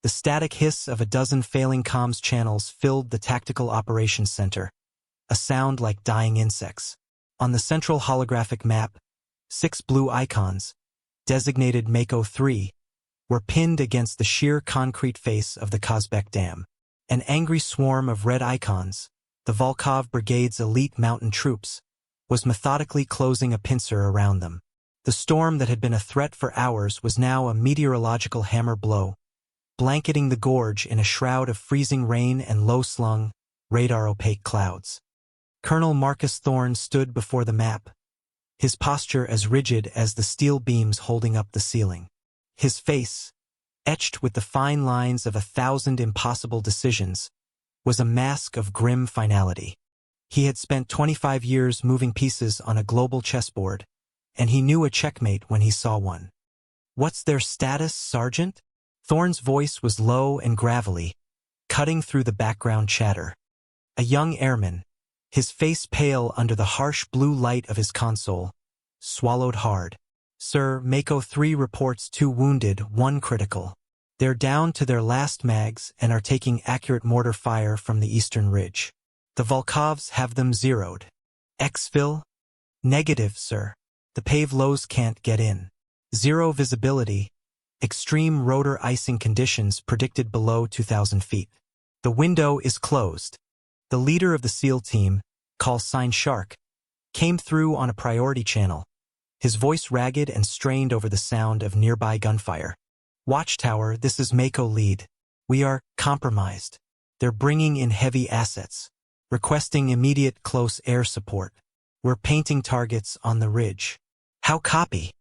The static hiss of a dozen failing comms channels filled the tactical operations center, a sound like dying insects. On the central holographic map, 6 blue icons, designated Mako 3, were pinned against the sheer concrete face of the Kazbek Dam. An angry swarm of red icons, the Volkov Brigade's elite mountain troops, was methodically closing a pincer around them. The storm that had been a threat for hours was now a meteorological hammer blow, blanketing the gorge in a shroud of freezing rain and low-slung, radar-opaque clouds. Colonel Marcus Thorne stood before the map, his posture as rigid as the steel beams holding up the ceiling. His face, etched with the fine lines of 1,000 impossible decisions, was a mask of grim finality. He had spent 25 years moving pieces on a global chessboard, and he knew a checkmate when he saw one. "What's their status, Sergeant?" Thorne's voice was low and gravelly, cutting through the background chatter. A young airman, his face pale under the harsh blue light of his console, swallowed hard. "Sir, Mako 3 reports 2 wounded, 1 critical. They're down to their last mags and are taking accurate mortar fire from the eastern ridge. The Volkovs have them zeroed." "Exfil?" "Negative, sir. The pave lows can't get in. Zero visibility. Extreme rotor icing conditions predicted below 2,000 feet. The window is closed." The leader of the SEAL team, call sign Shark, came through on a priority channel, his voice ragged and strained over the sound of nearby gunfire. "Watchtower, this is Mako lead. We are compromised. They're bringing in heavy assets, requesting immediate close air support. We're painting targets on the ridge." "How copy?"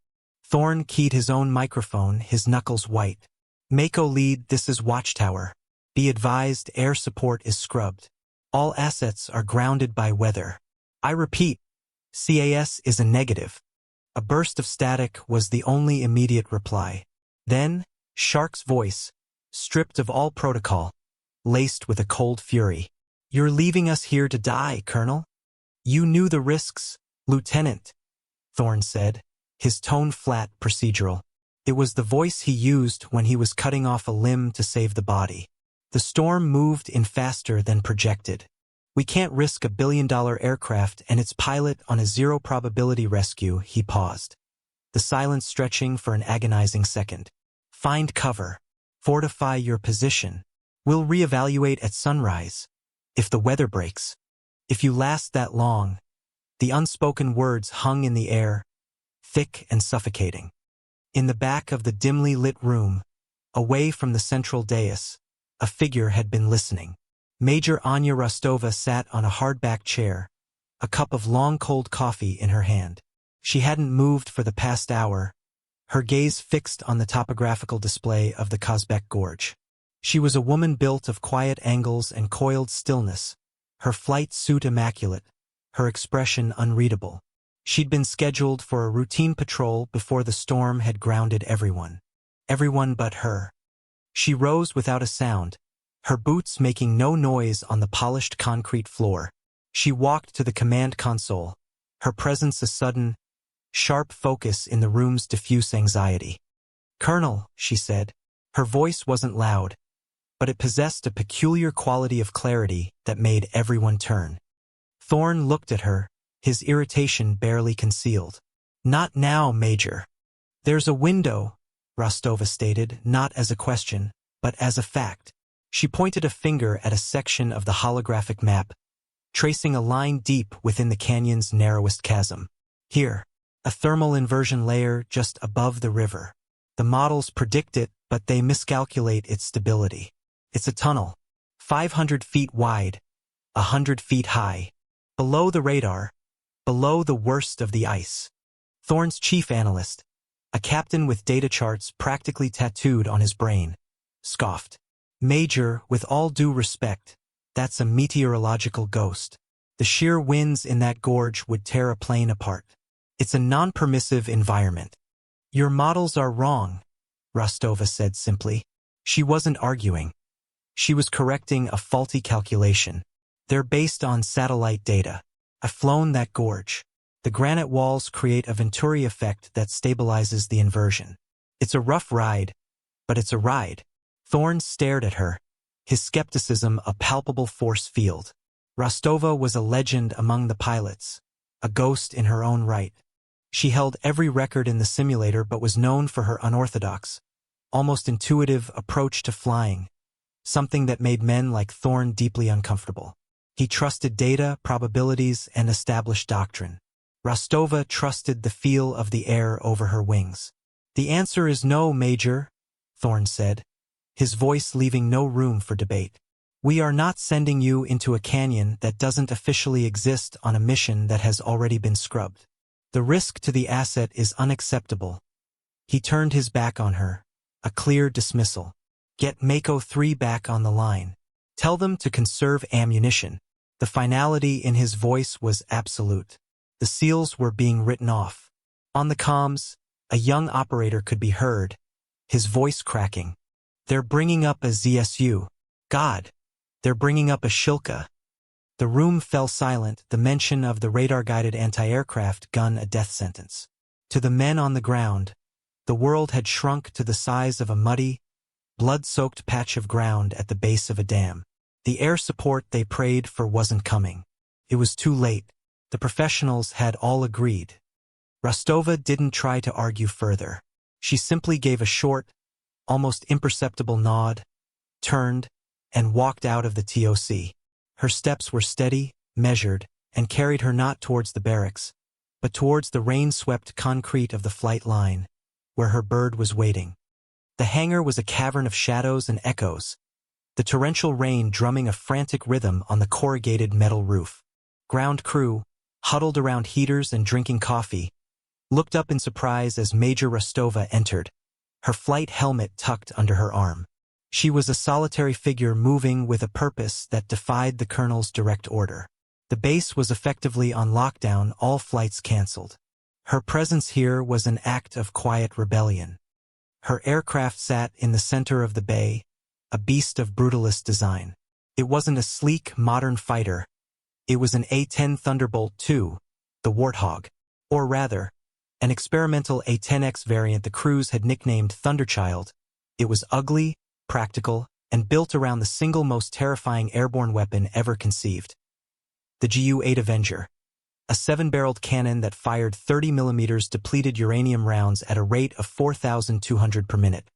Thorne keyed his own microphone, his knuckles white. "Mako lead, this is Watchtower. Be advised, air support is scrubbed. All assets are grounded by weather. I repeat, CAS is a negative." A burst of static was the only immediate reply. Then, Shark's voice, stripped of all protocol, laced with a cold fury. "You're leaving us here to die, Colonel?" "You knew the risks, Lieutenant," Thorne said, his tone flat, procedural. It was the voice he used when he was cutting off a limb to save the body. The storm moved in faster than projected. "We can't risk $1 billion aircraft and its pilot on a zero-probability rescue," he paused, the silence stretching for an agonizing second. "Find cover. Fortify your position. We'll reevaluate at sunrise. If the weather breaks. If you last that long." The unspoken words hung in the air, thick and suffocating. In the back of the dimly lit room, away from the central dais, a figure had been listening. Major Anya Rostova sat on a hardback chair, a cup of long cold coffee in her hand. She hadn't moved for the past hour, her gaze fixed on the topographical display of the Kazbek Gorge. She was a woman built of quiet angles and coiled stillness, her flight suit immaculate, her expression unreadable. She'd been scheduled for a routine patrol before the storm had grounded everyone. Everyone but her. She rose without a sound, her boots making no noise on the polished concrete floor. She walked to the command console, her presence a sudden, sharp focus in the room's diffuse anxiety. "Colonel," she said. Her voice wasn't loud, but it possessed a peculiar quality of clarity that made everyone turn. Thorne looked at her, his irritation barely concealed. "Not now, Major." "There's a window," Rostova stated, not as a question, but as a fact. She pointed a finger at a section of the holographic map, tracing a line deep within the canyon's narrowest chasm. "Here, a thermal inversion layer just above the river. The models predict it, but they miscalculate its stability. It's a tunnel, 500 feet wide, 100 feet high. Below the radar, below the worst of the ice." Thorne's chief analyst, a captain with data charts practically tattooed on his brain, scoffed. "Major, with all due respect, that's a meteorological ghost. The sheer winds in that gorge would tear a plane apart. It's a non-permissive environment." "Your models are wrong," Rostova said simply. She wasn't arguing. She was correcting a faulty calculation. "They're based on satellite data. I've flown that gorge. The granite walls create a Venturi effect that stabilizes the inversion. It's a rough ride, but it's a ride." Thorne stared at her, his skepticism a palpable force field. Rostova was a legend among the pilots, a ghost in her own right. She held every record in the simulator but was known for her unorthodox, almost intuitive approach to flying, something that made men like Thorne deeply uncomfortable. He trusted data, probabilities, and established doctrine. Rostova trusted the feel of the air over her wings. "The answer is no, Major," Thorne said, his voice leaving no room for debate. "We are not sending you into a canyon that doesn't officially exist on a mission that has already been scrubbed. The risk to the asset is unacceptable." He turned his back on her, a clear dismissal. "Get Mako 3 back on the line. Tell them to conserve ammunition." The finality in his voice was absolute. The SEALs were being written off. On the comms, a young operator could be heard, his voice cracking. "They're bringing up a ZSU. God, they're bringing up a Shilka." The room fell silent, the mention of the radar-guided anti-aircraft gun a death sentence. To the men on the ground, the world had shrunk to the size of a muddy, blood-soaked patch of ground at the base of a dam. The air support they prayed for wasn't coming. It was too late. The professionals had all agreed. Rostova didn't try to argue further. She simply gave a short, almost imperceptible nod, turned, and walked out of the TOC. Her steps were steady, measured, and carried her not towards the barracks, but towards the rain-swept concrete of the flight line, where her bird was waiting. The hangar was a cavern of shadows and echoes, the torrential rain drumming a frantic rhythm on the corrugated metal roof. Ground crew, huddled around heaters and drinking coffee, looked up in surprise as Major Rostova entered, her flight helmet tucked under her arm. She was a solitary figure moving with a purpose that defied the colonel's direct order. The base was effectively on lockdown, all flights canceled. Her presence here was an act of quiet rebellion. Her aircraft sat in the center of the bay, a beast of brutalist design. It wasn't a sleek, modern fighter. It was an A-10 Thunderbolt II, the Warthog. Or rather, an experimental A-10X variant the crews had nicknamed Thunderchild. It was ugly, practical, and built around the single most terrifying airborne weapon ever conceived. The Ju-8 Avenger, a 7-barreled cannon that fired 30mm depleted uranium rounds at a rate of 4,200 per minute.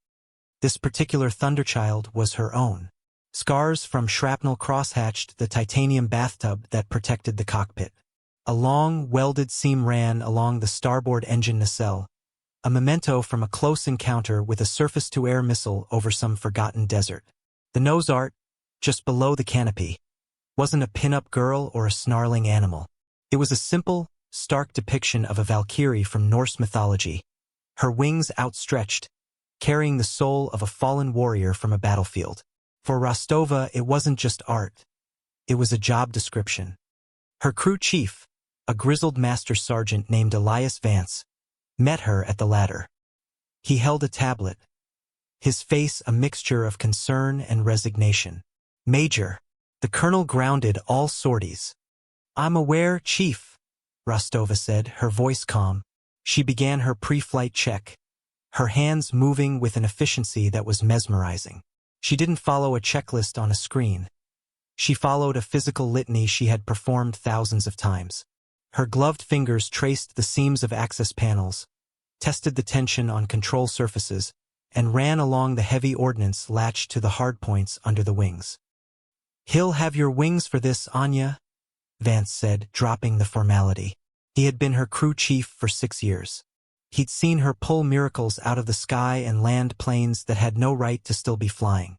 This particular Thunderchild was her own. Scars from shrapnel crosshatched the titanium bathtub that protected the cockpit. A long, welded seam ran along the starboard engine nacelle, a memento from a close encounter with a surface-to-air missile over some forgotten desert. The nose art, just below the canopy, wasn't a pin-up girl or a snarling animal. It was a simple, stark depiction of a Valkyrie from Norse mythology, her wings outstretched, carrying the soul of a fallen warrior from a battlefield. For Rostova, it wasn't just art. It was a job description. Her crew chief, a grizzled master sergeant named Elias Vance, met her at the ladder. He held a tablet, his face a mixture of concern and resignation. "Major," the colonel grounded all sorties. "I'm aware, Chief," Rostova said, her voice calm. She began her pre-flight check, her hands moving with an efficiency that was mesmerizing. She didn't follow a checklist on a screen. She followed a physical litany she had performed thousands of times. Her gloved fingers traced the seams of access panels, tested the tension on control surfaces, and ran along the heavy ordnance latched to the hardpoints under the wings. "He'll have your wings for this, Anya," Vance said, dropping the formality. He had been her crew chief for 6 years. He'd seen her pull miracles out of the sky and land planes that had no right to still be flying.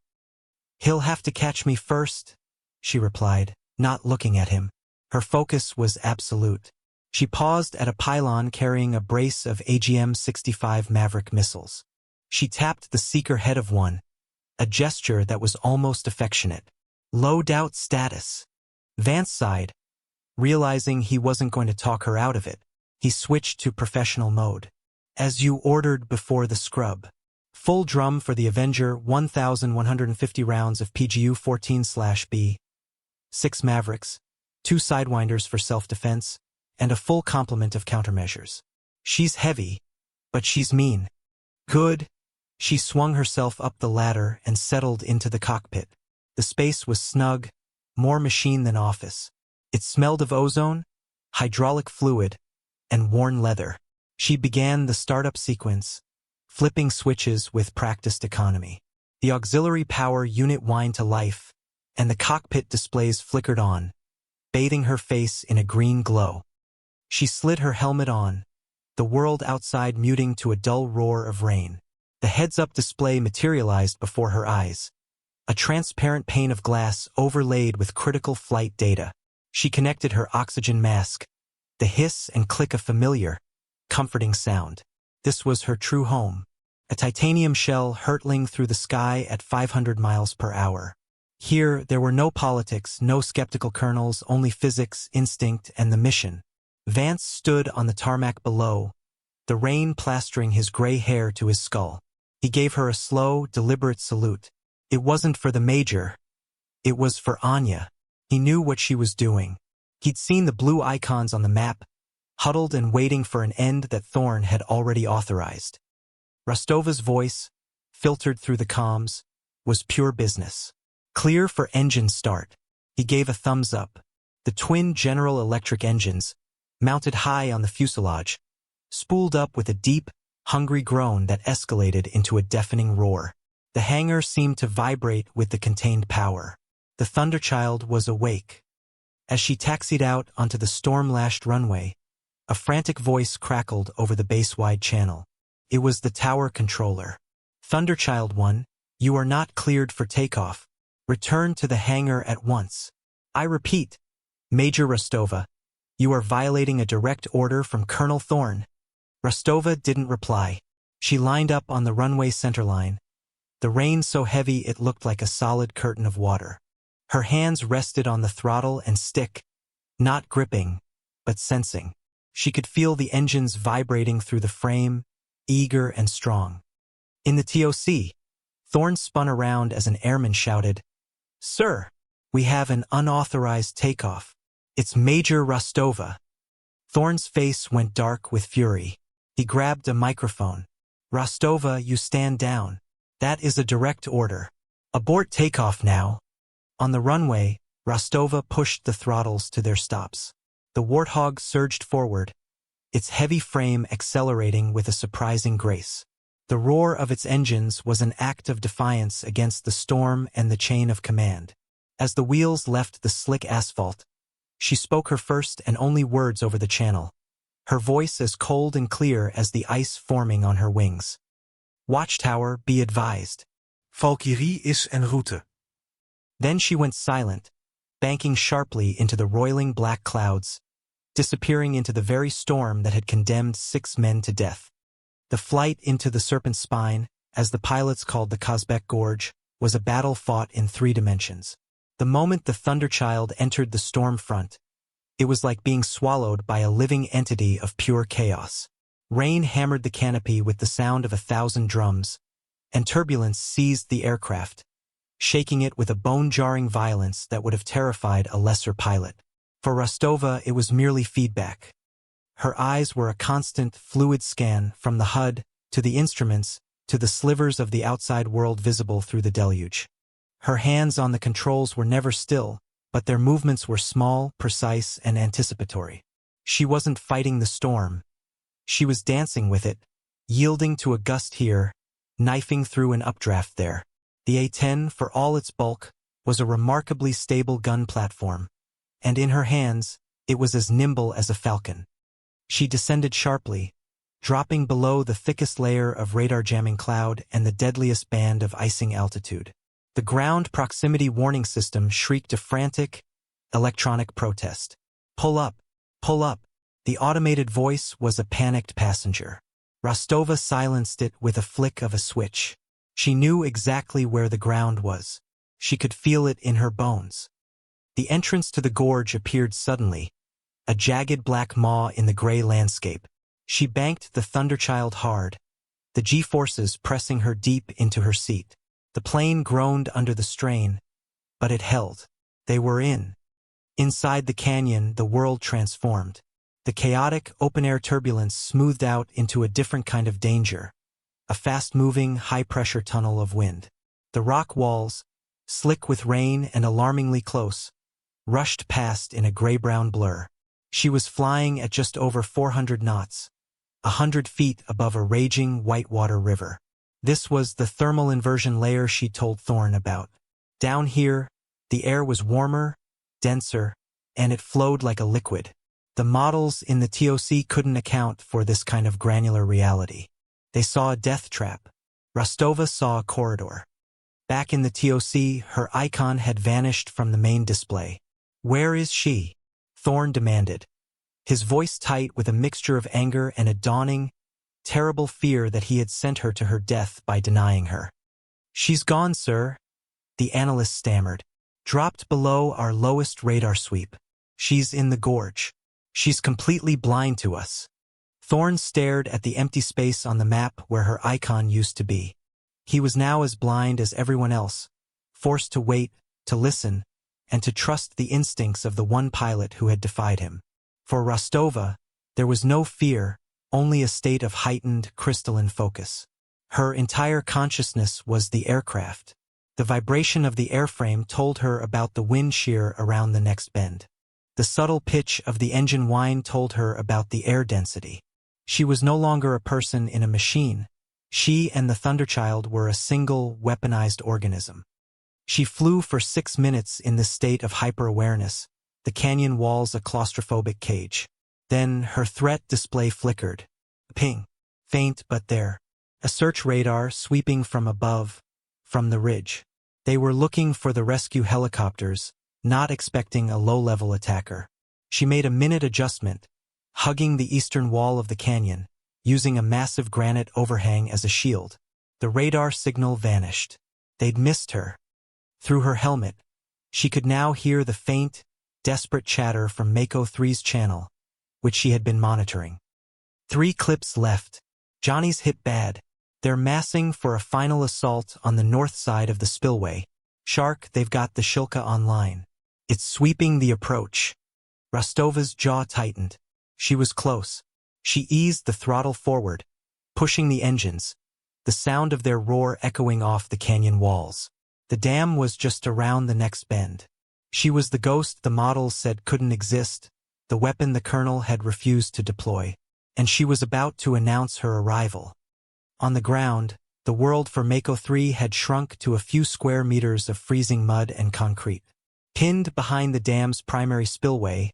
"He'll have to catch me first," she replied, not looking at him. Her focus was absolute. She paused at a pylon carrying a brace of AGM-65 Maverick missiles. She tapped the seeker head of one, a gesture that was almost affectionate. "Low doubt status." Vance sighed, realizing he wasn't going to talk her out of it. He switched to professional mode. "As you ordered before the scrub. Full drum for the Avenger, 1,150 rounds of PGU-14/B, 6 Mavericks, 2 Sidewinders for self-defense, and a full complement of countermeasures. She's heavy, but she's mean." "Good," She swung herself up the ladder and settled into the cockpit. The space was snug, more machine than office. It smelled of ozone, hydraulic fluid, and worn leather. She began the startup sequence, flipping switches with practiced economy. The auxiliary power unit whined to life, and the cockpit displays flickered on, bathing her face in a green glow. She slid her helmet on, the world outside muting to a dull roar of rain. The heads-up display materialized before her eyes, a transparent pane of glass overlaid with critical flight data. She connected her oxygen mask, the hiss and click of familiar, comforting sound. This was her true home, a titanium shell hurtling through the sky at 500 miles per hour. Here, there were no politics, no skeptical colonels, only physics, instinct, and the mission. Vance stood on the tarmac below, the rain plastering his gray hair to his skull. He gave her a slow, deliberate salute. It wasn't for the major. It was for Anya. He knew what she was doing. He'd seen the blue icons on the map, huddled and waiting for an end that Thorn had already authorized. Rostova's voice, filtered through the comms, was pure business. Clear for engine start. He gave a thumbs up. The twin General Electric engines, mounted high on the fuselage, spooled up with a deep, hungry groan that escalated into a deafening roar. The hangar seemed to vibrate with the contained power. The Thunderchild was awake. As she taxied out onto the storm-lashed runway, a frantic voice crackled over the base-wide channel. It was the tower controller. Thunderchild 1, you are not cleared for takeoff. Return to the hangar at once. I repeat, Major Rostova, you are violating a direct order from Colonel Thorn. Rostova didn't reply. She lined up on the runway centerline, the rain so heavy it looked like a solid curtain of water. Her hands rested on the throttle and stick, not gripping, but sensing. She could feel the engines vibrating through the frame, eager and strong. In the TOC, Thorn spun around as an airman shouted, Sir, we have an unauthorized takeoff. It's Major Rostova. Thorn's face went dark with fury. He grabbed a microphone. Rostova, you stand down. That is a direct order. Abort takeoff now. On the runway, Rostova pushed the throttles to their stops. The Warthog surged forward, its heavy frame accelerating with a surprising grace. The roar of its engines was an act of defiance against the storm and the chain of command. As the wheels left the slick asphalt, she spoke her first and only words over the channel, her voice as cold and clear as the ice forming on her wings. Watchtower, be advised. Valkyrie is en route. Then she went silent, banking sharply into the roiling black clouds, disappearing into the very storm that had condemned 6 men to death. The flight into the Serpent Spine, as the pilots called the Kazbek Gorge, was a battle fought in 3 dimensions. The moment the Thunderchild entered the storm front, it was like being swallowed by a living entity of pure chaos. Rain hammered the canopy with the sound of 1,000 drums, and turbulence seized the aircraft, shaking it with a bone-jarring violence that would have terrified a lesser pilot. For Rostova, it was merely feedback. Her eyes were a constant, fluid scan from the HUD to the instruments to the slivers of the outside world visible through the deluge. Her hands on the controls were never still, but their movements were small, precise, and anticipatory. She wasn't fighting the storm. She was dancing with it, yielding to a gust here, knifing through an updraft there. The A-10, for all its bulk, was a remarkably stable gun platform, and in her hands, it was as nimble as a falcon. She descended sharply, dropping below the thickest layer of radar-jamming cloud and the deadliest band of icing altitude. The ground proximity warning system shrieked a frantic, electronic protest. Pull up, pull up. The automated voice was a panicked passenger. Rostova silenced it with a flick of a switch. She knew exactly where the ground was. She could feel it in her bones. The entrance to the gorge appeared suddenly, a jagged black maw in the gray landscape. She banked the Thunderchild hard, the G-forces pressing her deep into her seat. The plane groaned under the strain, but it held. They were in. Inside the canyon, the world transformed. The chaotic, open-air turbulence smoothed out into a different kind of danger, a fast-moving, high-pressure tunnel of wind. The rock walls, slick with rain and alarmingly close, rushed past in a gray-brown blur. She was flying at just over 400 knots, 100 feet above a raging whitewater river. This was the thermal inversion layer she told Thorne about. Down here, the air was warmer, denser, and it flowed like a liquid. The models in the TOC couldn't account for this kind of granular reality. They saw a death trap. Rostova saw a corridor. Back in the TOC, her icon had vanished from the main display. "Where is she?" Thorne demanded, his voice tight with a mixture of anger and a dawning, terrible fear that he had sent her to her death by denying her. "She's gone, sir," the analyst stammered. "Dropped below our lowest radar sweep. She's in the gorge. She's completely blind to us." Thorne stared at the empty space on the map where her icon used to be. He was now as blind as everyone else, forced to wait, to listen, and to trust the instincts of the one pilot who had defied him. For Rostova, there was no fear, only a state of heightened, crystalline focus. Her entire consciousness was the aircraft. The vibration of the airframe told her about the wind shear around the next bend. The subtle pitch of the engine whine told her about the air density. She was no longer a person in a machine. She and the Thunderchild were a single, weaponized organism. She flew for 6 minutes in this state of hyper-awareness, the canyon walls a claustrophobic cage. Then her threat display flickered. Ping. Faint but there. A search radar sweeping from above, from the ridge. They were looking for the rescue helicopters, not expecting a low-level attacker. She made a minute adjustment, hugging the eastern wall of the canyon, using a massive granite overhang as a shield. The radar signal vanished. They'd missed her. Through her helmet, she could now hear the faint, desperate chatter from Mako 3's channel, which she had been monitoring. 3 clips left. Johnny's hit bad. They're massing for a final assault on the north side of the spillway. Shark, they've got the Shilka online. It's sweeping the approach. Rostova's jaw tightened. She was close. She eased the throttle forward, pushing the engines, the sound of their roar echoing off the canyon walls. The dam was just around the next bend. She was the ghost the models said couldn't exist, the weapon the colonel had refused to deploy, and she was about to announce her arrival. On the ground, the world for Mako 3 had shrunk to a few square meters of freezing mud and concrete. Pinned behind the dam's primary spillway,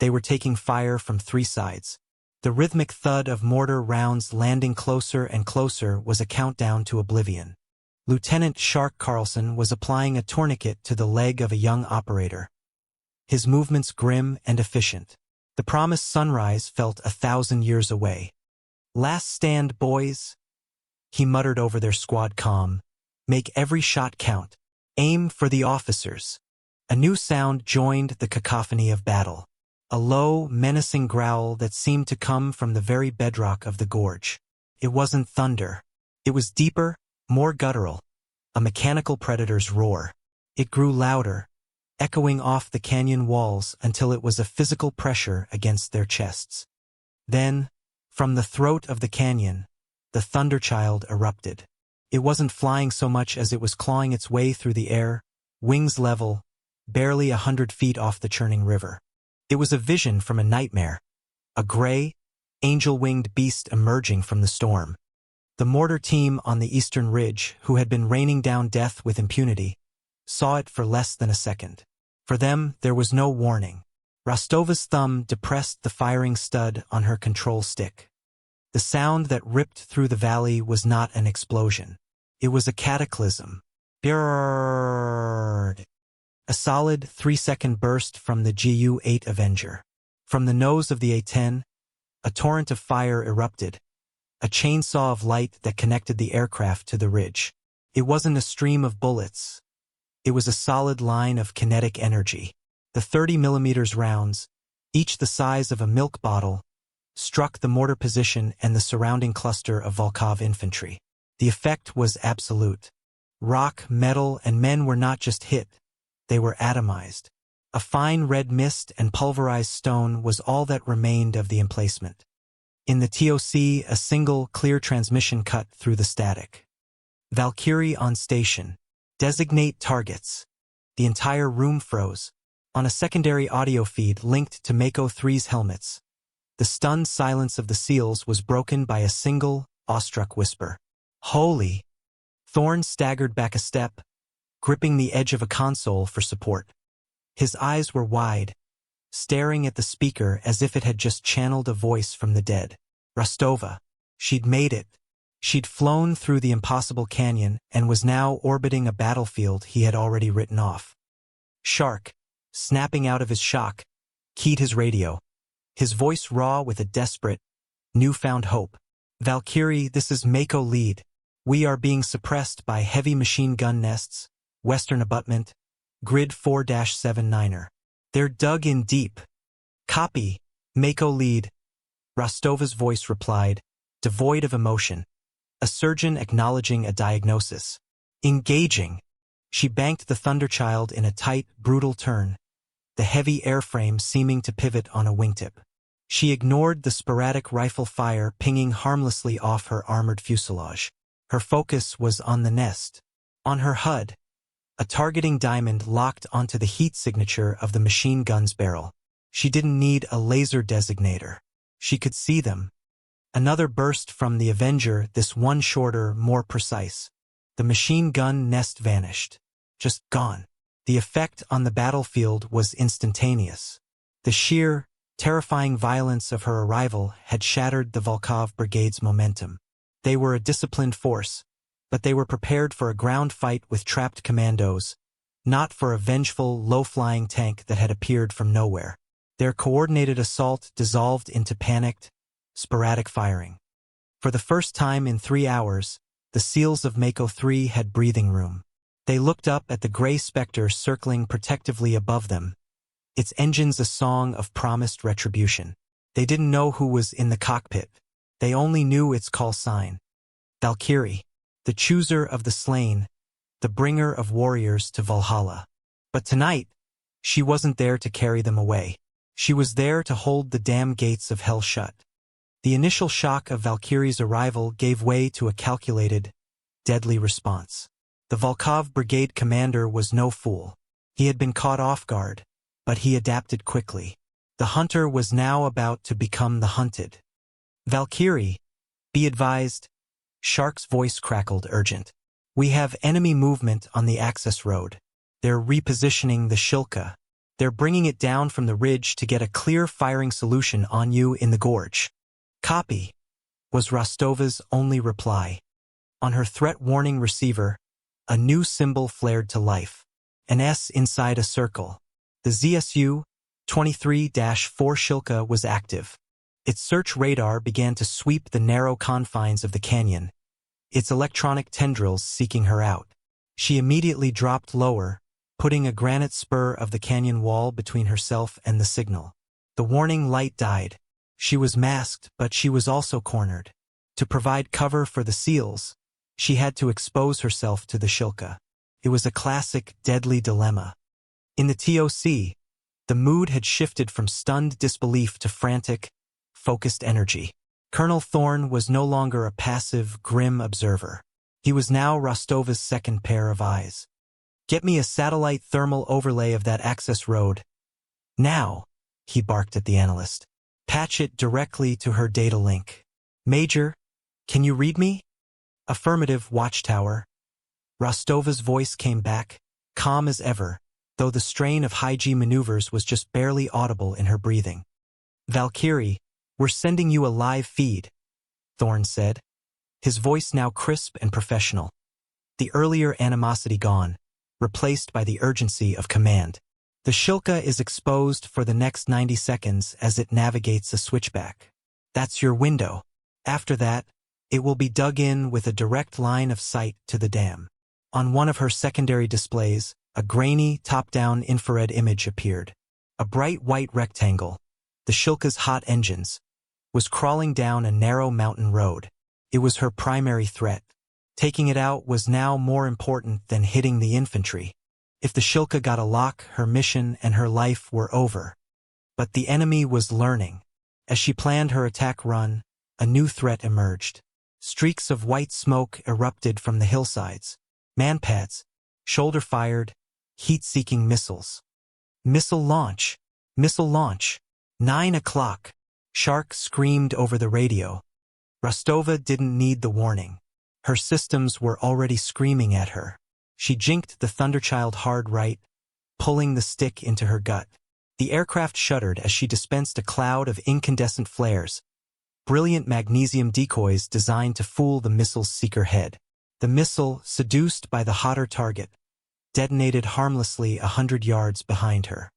they were taking fire from 3 sides. The rhythmic thud of mortar rounds landing closer and closer was a countdown to oblivion. Lieutenant Shark Carlson was applying a tourniquet to the leg of a young operator. His movements grim and efficient. The promised sunrise felt 1,000 years away. "Last stand, boys," he muttered over their squad comm. "Make every shot count. Aim for the officers." A new sound joined the cacophony of battle. A low, menacing growl that seemed to come from the very bedrock of the gorge. It wasn't thunder. It was deeper, more guttural, a mechanical predator's roar. It grew louder, echoing off the canyon walls until it was a physical pressure against their chests. Then, from the throat of the canyon, the Thunderchild erupted. It wasn't flying so much as it was clawing its way through the air, wings level, barely 100 feet off the churning river. It was a vision from a nightmare, a gray, angel-winged beast emerging from the storm. The mortar team on the eastern ridge, who had been raining down death with impunity, saw it for less than a second. For them, there was no warning. Rostova's thumb depressed the firing stud on her control stick. The sound that ripped through the valley was not an explosion. It was a cataclysm. Brrrr. A solid 3-second burst from the Gu-8 Avenger. From the nose of the A-10, a torrent of fire erupted, a chainsaw of light that connected the aircraft to the ridge. It wasn't a stream of bullets. It was a solid line of kinetic energy. The 30mm rounds, each the size of a milk bottle, struck the mortar position and the surrounding cluster of Volkov infantry. The effect was absolute. Rock, metal, and men were not just hit. They were atomized. A fine red mist and pulverized stone was all that remained of the emplacement. In the TOC, a single, clear transmission cut through the static. Valkyrie on station. Designate targets. The entire room froze. On a secondary audio feed linked to Mako 3's helmets, the stunned silence of the SEALs was broken by a single, awestruck whisper. Holy! Thorne staggered back a step, gripping the edge of a console for support. His eyes were wide, staring at the speaker as if it had just channeled a voice from the dead. Rostova. She'd made it. She'd flown through the impossible canyon and was now orbiting a battlefield he had already written off. Shark, snapping out of his shock, keyed his radio, his voice raw with a desperate, newfound hope. Valkyrie, this is Mako lead. We are being suppressed by heavy machine gun nests, western abutment, grid 4-79er. They're dug in deep. Copy, Mako lead. Rostova's voice replied, devoid of emotion. A surgeon acknowledging a diagnosis. Engaging. She banked the Thunderchild in a tight, brutal turn, the heavy airframe seeming to pivot on a wingtip. She ignored the sporadic rifle fire pinging harmlessly off her armored fuselage. Her focus was on the nest. On her HUD, a targeting diamond locked onto the heat signature of the machine gun's barrel. She didn't need a laser designator. She could see them. Another burst from the Avenger, this one shorter, more precise. The machine gun nest vanished. Just gone. The effect on the battlefield was instantaneous. The sheer, terrifying violence of her arrival had shattered the Volkov Brigade's momentum. They were a disciplined force, but they were prepared for a ground fight with trapped commandos, not for a vengeful, low-flying tank that had appeared from nowhere. Their coordinated assault dissolved into panicked, sporadic firing. For the first time in 3 hours, the SEALs of Mako 3 had breathing room. They looked up at the gray specter circling protectively above them, its engines a song of promised retribution. They didn't know who was in the cockpit. They only knew its call sign. Valkyrie, the chooser of the slain, the bringer of warriors to Valhalla. But tonight, she wasn't there to carry them away. She was there to hold the damn gates of hell shut. The initial shock of Valkyrie's arrival gave way to a calculated, deadly response. The Volkov Brigade commander was no fool. He had been caught off guard, but he adapted quickly. The hunter was now about to become the hunted. Valkyrie, be advised, Shark's voice crackled urgent. We have enemy movement on the access road. They're repositioning the Shilka. They're bringing it down from the ridge to get a clear firing solution on you in the gorge. Copy, was Rostova's only reply. On her threat warning receiver, a new symbol flared to life. An S inside a circle. The ZSU 23-4 Shilka was active. Its search radar began to sweep the narrow confines of the canyon, its electronic tendrils seeking her out. She immediately dropped lower, putting a granite spur of the canyon wall between herself and the signal. The warning light died. She was masked, but she was also cornered. To provide cover for the SEALs, she had to expose herself to the Shilka. It was a classic, deadly dilemma. In the TOC, the mood had shifted from stunned disbelief to frantic, focused energy. Colonel Thorne was no longer a passive, grim observer. He was now Rostova's second pair of eyes. Get me a satellite thermal overlay of that access road. Now, he barked at the analyst. Patch it directly to her data link. Major, can you read me? Affirmative, Watchtower. Rostova's voice came back, calm as ever, though the strain of high-G maneuvers was just barely audible in her breathing. Valkyrie, we're sending you a live feed, Thorne said, his voice now crisp and professional. The earlier animosity gone, replaced by the urgency of command. The Shilka is exposed for the next 90 seconds as it navigates a switchback. That's your window. After that, it will be dug in with a direct line of sight to the dam. On one of her secondary displays, a grainy, top-down infrared image appeared. A bright white rectangle, the Shilka's hot engines, was crawling down a narrow mountain road. It was her primary threat. Taking it out was now more important than hitting the infantry. If the Shilka got a lock, her mission and her life were over. But the enemy was learning. As she planned her attack run, a new threat emerged. Streaks of white smoke erupted from the hillsides. Manpads, shoulder-fired, heat-seeking missiles. Missile launch! Missile launch! 9 o'clock! Shark screamed over the radio. Rostova didn't need the warning. Her systems were already screaming at her. She jinked the Thunderchild hard right, pulling the stick into her gut. The aircraft shuddered as she dispensed a cloud of incandescent flares, brilliant magnesium decoys designed to fool the missile's seeker head. The missile, seduced by the hotter target, detonated harmlessly 100 yards behind her.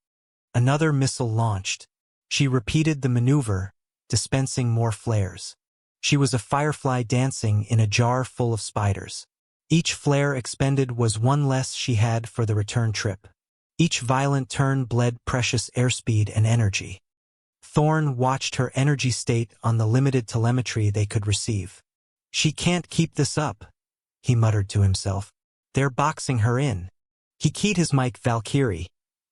Another missile launched. She repeated the maneuver, dispensing more flares. She was a firefly dancing in a jar full of spiders. Each flare expended was one less she had for the return trip. Each violent turn bled precious airspeed and energy. Thorn watched her energy state on the limited telemetry they could receive. "She can't keep this up," he muttered to himself. "They're boxing her in." He keyed his mic Valkyrie.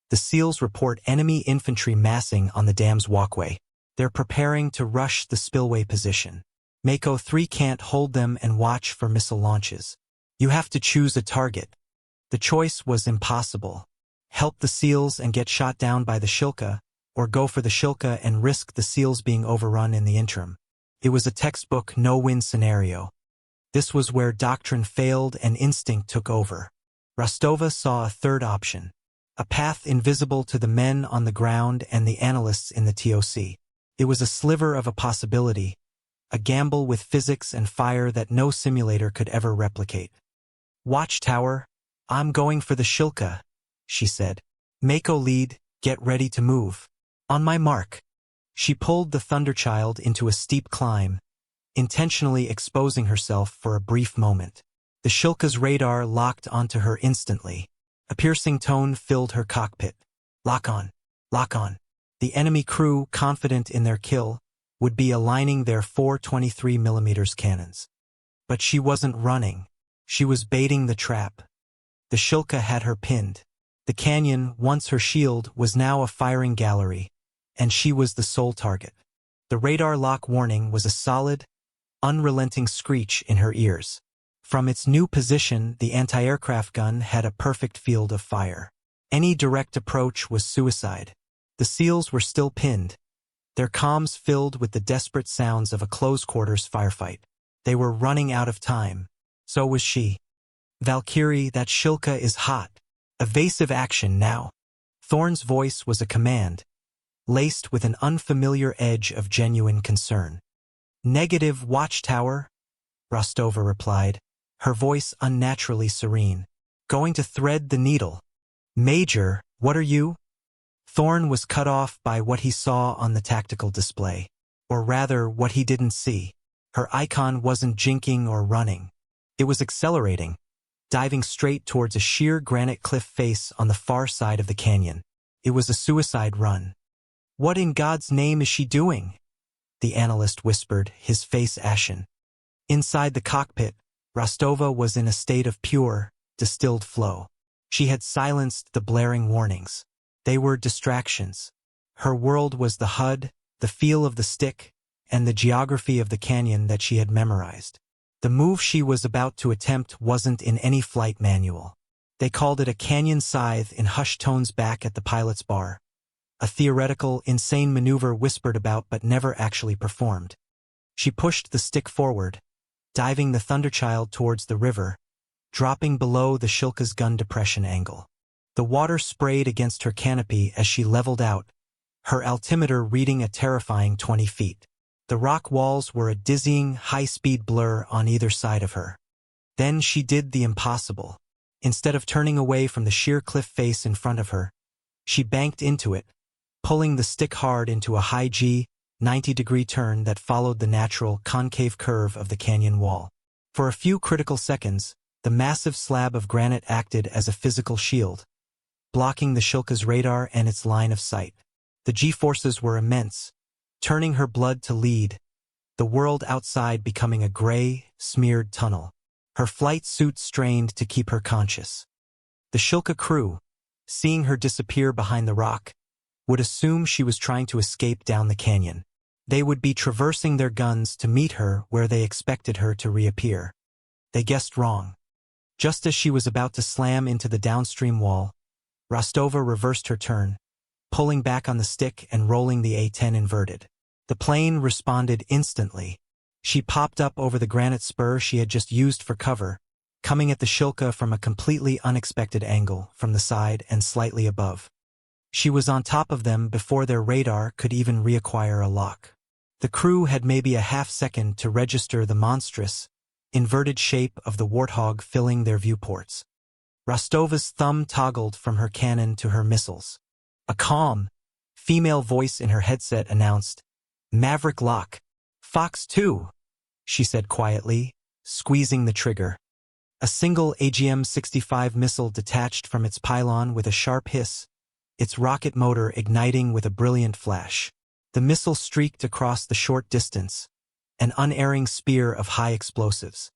"The SEALs report enemy infantry massing on the dam's walkway. They're preparing to rush the spillway position. Mako 3 can't hold them and watch for missile launches. You have to choose a target." The choice was impossible. Help the SEALs and get shot down by the Shilka, or go for the Shilka and risk the SEALs being overrun in the interim. It was a textbook no-win scenario. This was where doctrine failed and instinct took over. Rostova saw a third option. A path invisible to the men on the ground and the analysts in the TOC. It was a sliver of a possibility, a gamble with physics and fire that no simulator could ever replicate. "Watchtower, I'm going for the Shilka," she said. "Mako lead, get ready to move. On my mark." She pulled the Thunderchild into a steep climb, intentionally exposing herself for a brief moment. The Shilka's radar locked onto her instantly. A piercing tone filled her cockpit. "Lock on. Lock on." The enemy crew, confident in their kill, would be aligning their 423mm cannons. But she wasn't running. She was baiting the trap. The Shilka had her pinned. The canyon, once her shield, was now a firing gallery, and she was the sole target. The radar lock warning was a solid, unrelenting screech in her ears. From its new position, the anti-aircraft gun had a perfect field of fire. Any direct approach was suicide. The SEALs were still pinned, their comms filled with the desperate sounds of a close-quarters firefight. They were running out of time. So was she. "Valkyrie, that Shilka is hot. Evasive action now." Thorn's voice was a command, laced with an unfamiliar edge of genuine concern. "Negative, Watchtower," Rostova replied, her voice unnaturally serene. "Going to thread the needle." "Major, what are you?" Thorn was cut off by what he saw on the tactical display. Or rather, what he didn't see. Her icon wasn't jinking or running. It was accelerating, diving straight towards a sheer granite cliff face on the far side of the canyon. It was a suicide run. "What in God's name is she doing?" the analyst whispered, his face ashen. Inside the cockpit, Rostova was in a state of pure, distilled flow. She had silenced the blaring warnings. They were distractions. Her world was the HUD, the feel of the stick, and the geography of the canyon that she had memorized. The move she was about to attempt wasn't in any flight manual. They called it a canyon scythe in hushed tones back at the pilot's bar. A theoretical, insane maneuver whispered about but never actually performed. She pushed the stick forward, diving the Thunderchild towards the river, dropping below the Shilka's gun depression angle. The water sprayed against her canopy as she leveled out, her altimeter reading a terrifying 20 feet. The rock walls were a dizzying, high-speed blur on either side of her. Then she did the impossible. Instead of turning away from the sheer cliff face in front of her, she banked into it, pulling the stick hard into a high G, 90-degree turn that followed the natural, concave curve of the canyon wall. For a few critical seconds, the massive slab of granite acted as a physical shield, blocking the Shilka's radar and its line of sight. The G-forces were immense, turning her blood to lead, the world outside becoming a gray, smeared tunnel. Her flight suit strained to keep her conscious. The Shilka crew, seeing her disappear behind the rock, would assume she was trying to escape down the canyon. They would be traversing their guns to meet her where they expected her to reappear. They guessed wrong. Just as she was about to slam into the downstream wall, Rostova reversed her turn, pulling back on the stick and rolling the A-10 inverted. The plane responded instantly. She popped up over the granite spur she had just used for cover, coming at the Shilka from a completely unexpected angle, from the side and slightly above. She was on top of them before their radar could even reacquire a lock. The crew had maybe a half-second to register the monstrous, inverted shape of the warthog filling their viewports. Rostova's thumb toggled from her cannon to her missiles. A calm, female voice in her headset announced, "Maverick lock. Fox 2, she said quietly, squeezing the trigger. A single AGM-65 missile detached from its pylon with a sharp hiss, its rocket motor igniting with a brilliant flash. The missile streaked across the short distance, an unerring spear of high explosives.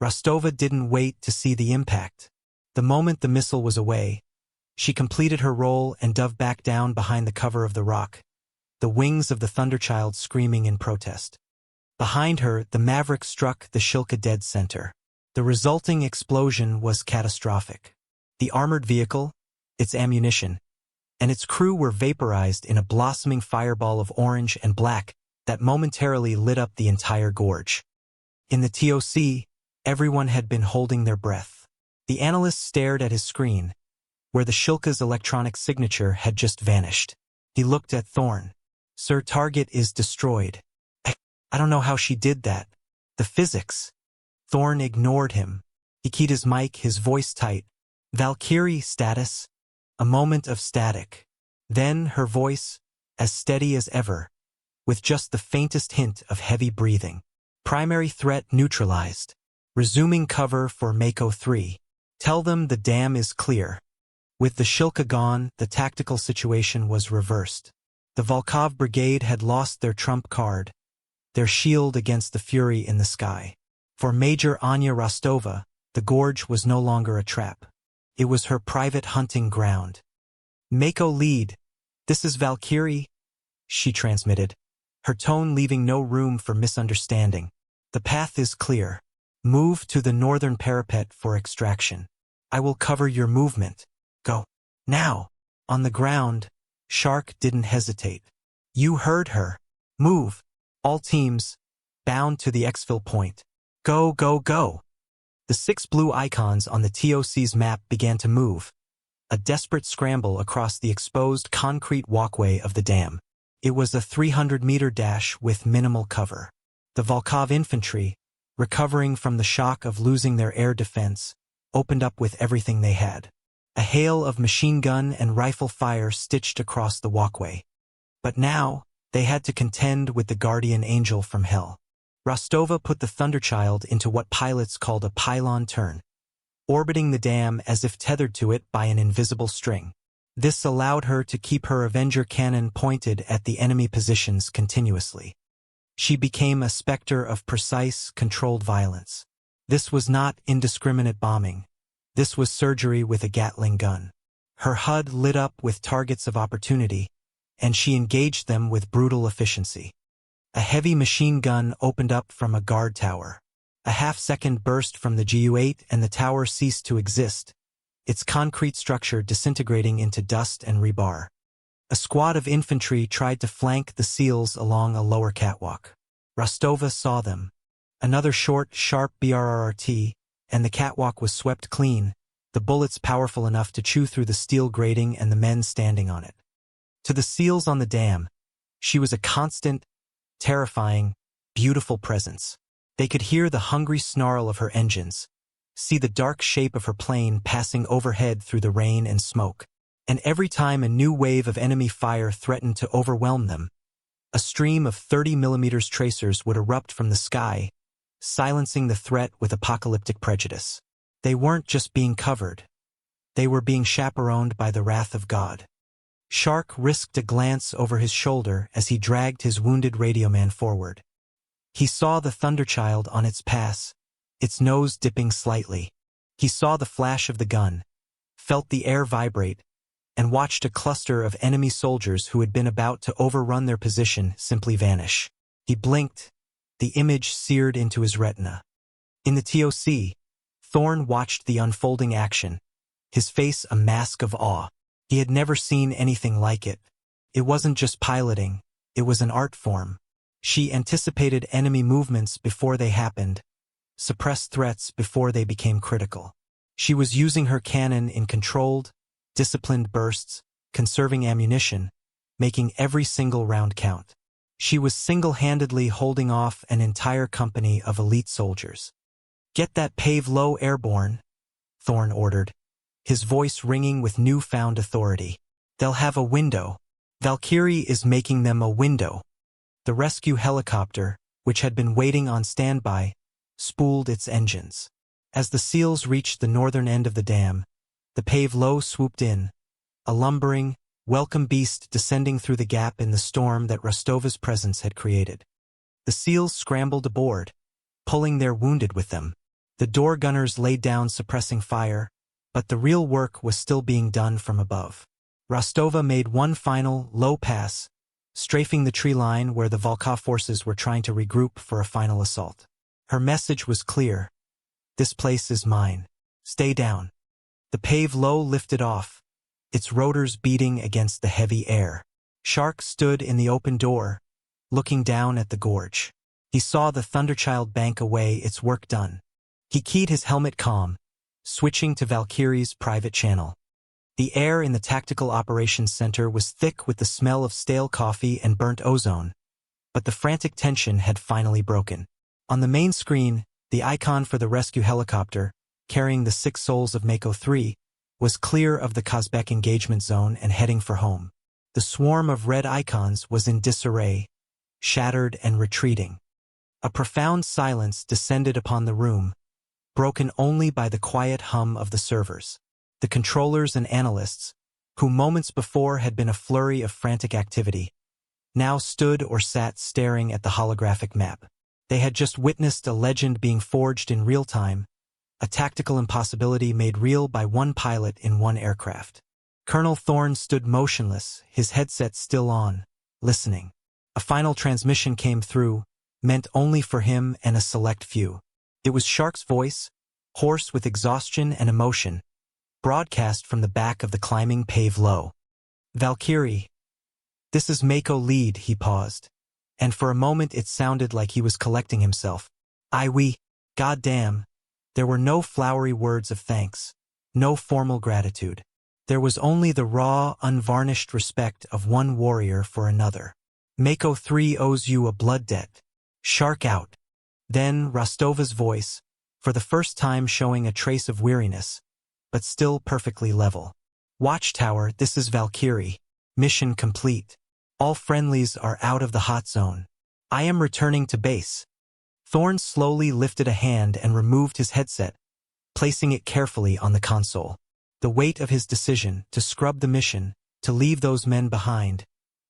Rostova didn't wait to see the impact. The moment the missile was away, she completed her roll and dove back down behind the cover of the rock, the wings of the Thunderchild screaming in protest. Behind her, the Maverick struck the Shilka dead center. The resulting explosion was catastrophic. The armored vehicle, its ammunition, and its crew were vaporized in a blossoming fireball of orange and black that momentarily lit up the entire gorge. In the TOC, everyone had been holding their breath. The analyst stared at his screen, where the Shilka's electronic signature had just vanished. He looked at Thorn. "Sir, target is destroyed." I don't know how she did that. The physics." Thorn ignored him. He keyed his mic, his voice tight. "Valkyrie status." A moment of static. Then her voice, as steady as ever, with just the faintest hint of heavy breathing. "Primary threat neutralized. Resuming cover for Mako 3. Tell them the dam is clear." With the Shilka gone, the tactical situation was reversed. The Volkov Brigade had lost their trump card, their shield against the fury in the sky. For Major Anya Rostova, the gorge was no longer a trap. It was her private hunting ground. "Mako lead. This is Valkyrie," she transmitted, her tone leaving no room for misunderstanding. "The path is clear. Move to the northern parapet for extraction. I will cover your movement. Go. Now." On the ground, Shark didn't hesitate. "You heard her. Move. All teams, bound to the exfil point. Go, go, go." The 6 blue icons on the TOC's map began to move, a desperate scramble across the exposed concrete walkway of the dam. It was a 300-meter dash with minimal cover. The Volkov infantry, recovering from the shock of losing their air defense, opened up with everything they had. A hail of machine gun and rifle fire stitched across the walkway. But now, they had to contend with the guardian angel from hell. Rostova put the Thunderchild into what pilots called a pylon turn, orbiting the dam as if tethered to it by an invisible string. This allowed her to keep her Avenger cannon pointed at the enemy positions continuously. She became a specter of precise, controlled violence. This was not indiscriminate bombing. This was surgery with a Gatling gun. Her HUD lit up with targets of opportunity, and she engaged them with brutal efficiency. A heavy machine gun opened up from a guard tower. A half-second burst from the GU-8 and the tower ceased to exist, its concrete structure disintegrating into dust and rebar. A squad of infantry tried to flank the SEALs along a lower catwalk. Rostova saw them. Another short, sharp BRRT, and the catwalk was swept clean, the bullets powerful enough to chew through the steel grating and the men standing on it. To the SEALs on the dam, she was a constant, terrifying, beautiful presence. They could hear the hungry snarl of her engines, see the dark shape of her plane passing overhead through the rain and smoke. And every time a new wave of enemy fire threatened to overwhelm them, a stream of 30mm tracers would erupt from the sky, silencing the threat with apocalyptic prejudice. They weren't just being covered. They were being chaperoned by the wrath of God. Shark risked a glance over his shoulder as he dragged his wounded radioman forward. He saw the Thunderchild on its pass, its nose dipping slightly. He saw the flash of the gun, felt the air vibrate, and watched a cluster of enemy soldiers who had been about to overrun their position simply vanish. He blinked, the image seared into his retina. In the TOC, Thorn watched the unfolding action, his face a mask of awe. He had never seen anything like it. It wasn't just piloting, it was an art form. She anticipated enemy movements before they happened, suppressed threats before they became critical. She was using her cannon in controlled, disciplined bursts, conserving ammunition, making every single round count. She was single-handedly holding off an entire company of elite soldiers. "Get that pave low airborne," Thorn ordered, his voice ringing with newfound authority. "They'll have a window. Valkyrie is making them a window." The rescue helicopter, which had been waiting on standby, spooled its engines. As the SEALs reached the northern end of the dam, the pave low swooped in, a lumbering, welcome beast descending through the gap in the storm that Rostova's presence had created. The SEALs scrambled aboard, pulling their wounded with them. The door gunners laid down suppressing fire, but the real work was still being done from above. Rostova made one final, low pass, strafing the tree line where the Volkov forces were trying to regroup for a final assault. Her message was clear. "This place is mine. Stay down." The pave low lifted off, its rotors beating against the heavy air. Shark stood in the open door, looking down at the gorge. He saw the Thunderchild bank away, its work done. He keyed his helmet comm, switching to Valkyrie's private channel. The air in the Tactical Operations Center was thick with the smell of stale coffee and burnt ozone, but the frantic tension had finally broken. On the main screen, the icon for the rescue helicopter, carrying the 6 souls of Mako 3, was clear of the Kazbek engagement zone and heading for home. The swarm of red icons was in disarray, shattered and retreating. A profound silence descended upon the room, broken only by the quiet hum of the servers. The controllers and analysts, who moments before had been a flurry of frantic activity, now stood or sat staring at the holographic map. They had just witnessed a legend being forged in real time, a tactical impossibility made real by one pilot in one aircraft. Colonel Thorn stood motionless, his headset still on, listening. A final transmission came through, meant only for him and a select few. It was Shark's voice, hoarse with exhaustion and emotion, broadcast from the back of the climbing pave low. "Valkyrie, this is Mako lead," he paused, and for a moment it sounded like he was collecting himself. "We, goddamn." There were no flowery words of thanks, no formal gratitude. There was only the raw, unvarnished respect of one warrior for another. "Mako 3 owes you a blood debt. Shark out." Then Rostova's voice, for the first time showing a trace of weariness, but still perfectly level. "Watchtower, this is Valkyrie. Mission complete. All friendlies are out of the hot zone. I am returning to base." Thorn slowly lifted a hand and removed his headset, placing it carefully on the console. The weight of his decision to scrub the mission, to leave those men behind,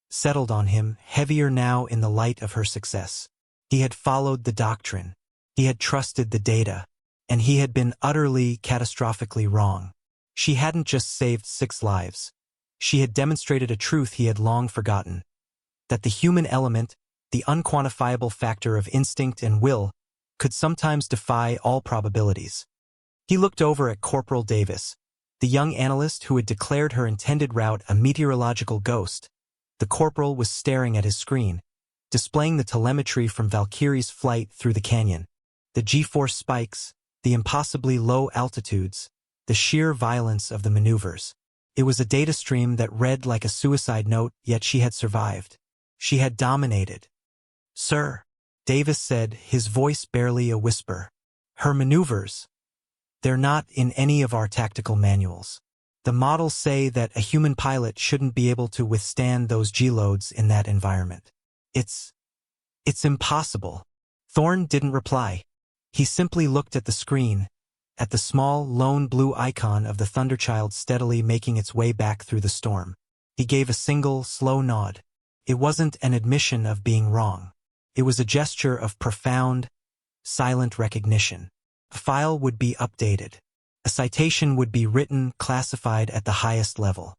settled on him, heavier now in the light of her success. He had followed the doctrine. He had trusted the data. And he had been utterly, catastrophically wrong. She hadn't just saved 6 lives. She had demonstrated a truth he had long forgotten. That the human element, the unquantifiable factor of instinct and will, could sometimes defy all probabilities. He looked over at Corporal Davis, the young analyst who had declared her intended route a meteorological ghost. The corporal was staring at his screen, displaying the telemetry from Valkyrie's flight through the canyon. The G-force spikes, the impossibly low altitudes, the sheer violence of the maneuvers. It was a data stream that read like a suicide note, yet she had survived. She had dominated. "Sir," Davis said, his voice barely a whisper. "Her maneuvers. They're not in any of our tactical manuals. The models say that a human pilot shouldn't be able to withstand those G-loads in that environment. It's impossible." Thorn didn't reply. He simply looked at the screen, at the small, lone blue icon of the Thunderchild steadily making its way back through the storm. He gave a single, slow nod. It wasn't an admission of being wrong. It was a gesture of profound, silent recognition. A file would be updated. A citation would be written, classified at the highest level.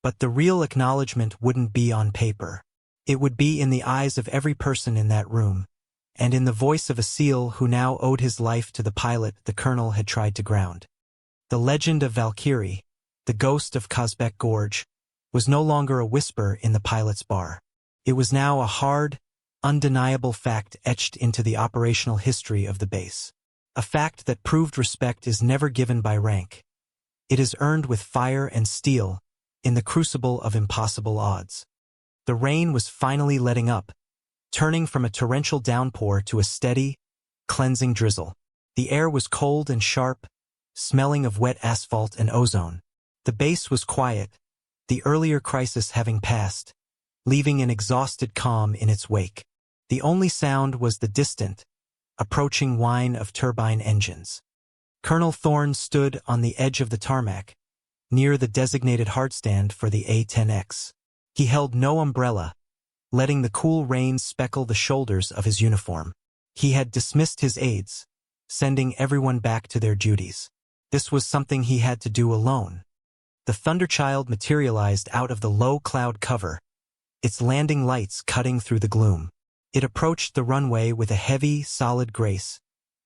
But the real acknowledgement wouldn't be on paper. It would be in the eyes of every person in that room, and in the voice of a SEAL who now owed his life to the pilot the colonel had tried to ground. The legend of Valkyrie, the ghost of Kazbek Gorge, was no longer a whisper in the pilot's bar. It was now a hard, undeniable fact etched into the operational history of the base. A fact that proved respect is never given by rank. It is earned with fire and steel, in the crucible of impossible odds. The rain was finally letting up, turning from a torrential downpour to a steady, cleansing drizzle. The air was cold and sharp, smelling of wet asphalt and ozone. The base was quiet, the earlier crisis having passed, leaving an exhausted calm in its wake. The only sound was the distant, approaching whine of turbine engines. Colonel Thorne stood on the edge of the tarmac, near the designated hardstand for the A-10X. He held no umbrella, letting the cool rain speckle the shoulders of his uniform. He had dismissed his aides, sending everyone back to their duties. This was something he had to do alone. The Thunderchild materialized out of the low cloud cover, its landing lights cutting through the gloom. It approached the runway with a heavy, solid grace,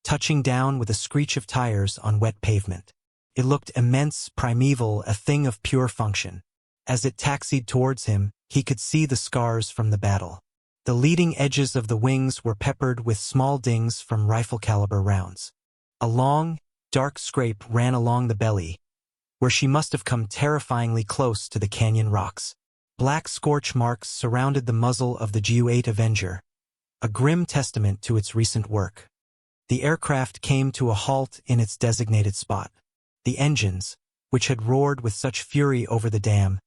touching down with a screech of tires on wet pavement. It looked immense, primeval, a thing of pure function. As it taxied towards him, he could see the scars from the battle. The leading edges of the wings were peppered with small dings from rifle-caliber rounds. A long, dark scrape ran along the belly, where she must have come terrifyingly close to the canyon rocks. Black scorch marks surrounded the muzzle of the Ju-8 Avenger, a grim testament to its recent work. The aircraft came to a halt in its designated spot. The engines, which had roared with such fury over the dam,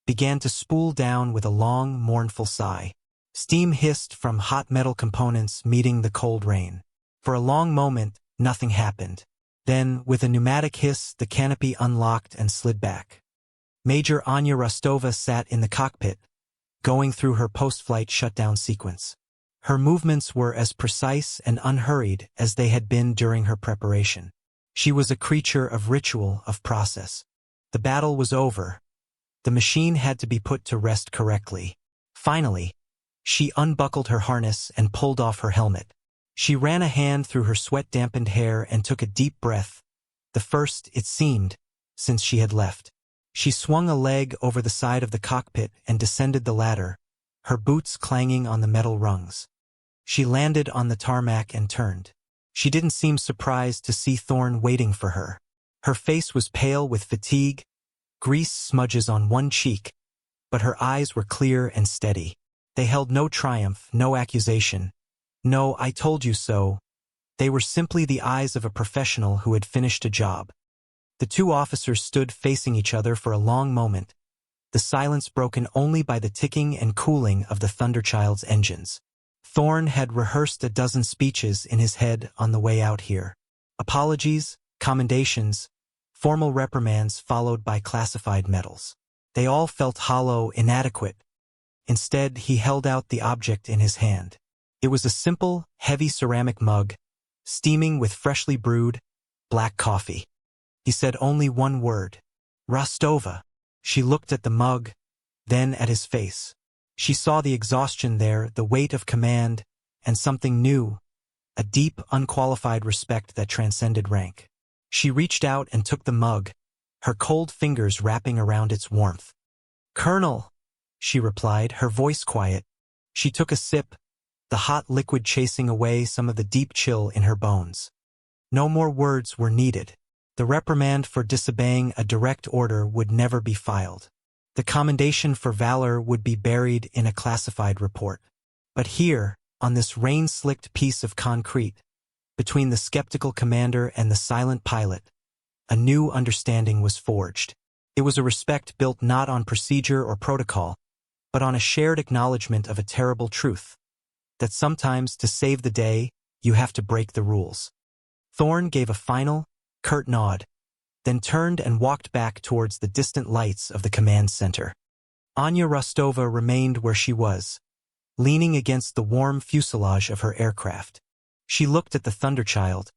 began to spool down with a long, mournful sigh. Steam hissed from hot metal components meeting the cold rain. For a long moment, nothing happened. Then, with a pneumatic hiss, the canopy unlocked and slid back. Major Anya Rostova sat in the cockpit, going through her post-flight shutdown sequence. Her movements were as precise and unhurried as they had been during her preparation. She was a creature of ritual, of process. The battle was over. The machine had to be put to rest correctly. Finally, she unbuckled her harness and pulled off her helmet. She ran a hand through her sweat-dampened hair and took a deep breath, the first, it seemed, since she had left. She swung a leg over the side of the cockpit and descended the ladder, her boots clanging on the metal rungs. She landed on the tarmac and turned. She didn't seem surprised to see Thorne waiting for her. Her face was pale with fatigue, grease smudges on one cheek, but her eyes were clear and steady. They held no triumph, no accusation. No, I told you so. They were simply the eyes of a professional who had finished a job. The two officers stood facing each other for a long moment, the silence broken only by the ticking and cooling of the Thunderchild's engines. Thorne had rehearsed a dozen speeches in his head on the way out here. Apologies, commendations, formal reprimands followed by classified medals. They all felt hollow, inadequate. Instead, he held out the object in his hand. It was a simple, heavy ceramic mug, steaming with freshly brewed, black coffee. He said only one word. Rostova. She looked at the mug, then at his face. She saw the exhaustion there, the weight of command, and something new, a deep, unqualified respect that transcended rank. She reached out and took the mug, her cold fingers wrapping around its warmth. "Colonel," she replied, her voice quiet. She took a sip, the hot liquid chasing away some of the deep chill in her bones. No more words were needed. The reprimand for disobeying a direct order would never be filed. The commendation for valor would be buried in a classified report. But here, on this rain-slicked piece of concrete, between the skeptical commander and the silent pilot, a new understanding was forged. It was a respect built not on procedure or protocol, but on a shared acknowledgement of a terrible truth, that sometimes to save the day, you have to break the rules. Thorne gave a final, curt nod, then turned and walked back towards the distant lights of the command center. Anya Rostova remained where she was, leaning against the warm fuselage of her aircraft. She looked at the Thunderchild,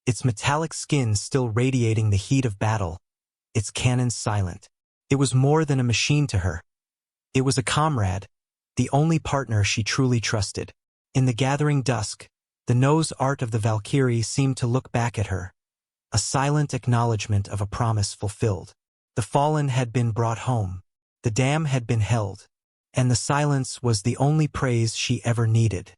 its metallic skin still radiating the heat of battle, its cannons silent. It was more than a machine to her. It was a comrade, the only partner she truly trusted. In the gathering dusk, the nose art of the Valkyrie seemed to look back at her, a silent acknowledgement of a promise fulfilled. The fallen had been brought home, the dam had been held, and the silence was the only praise she ever needed.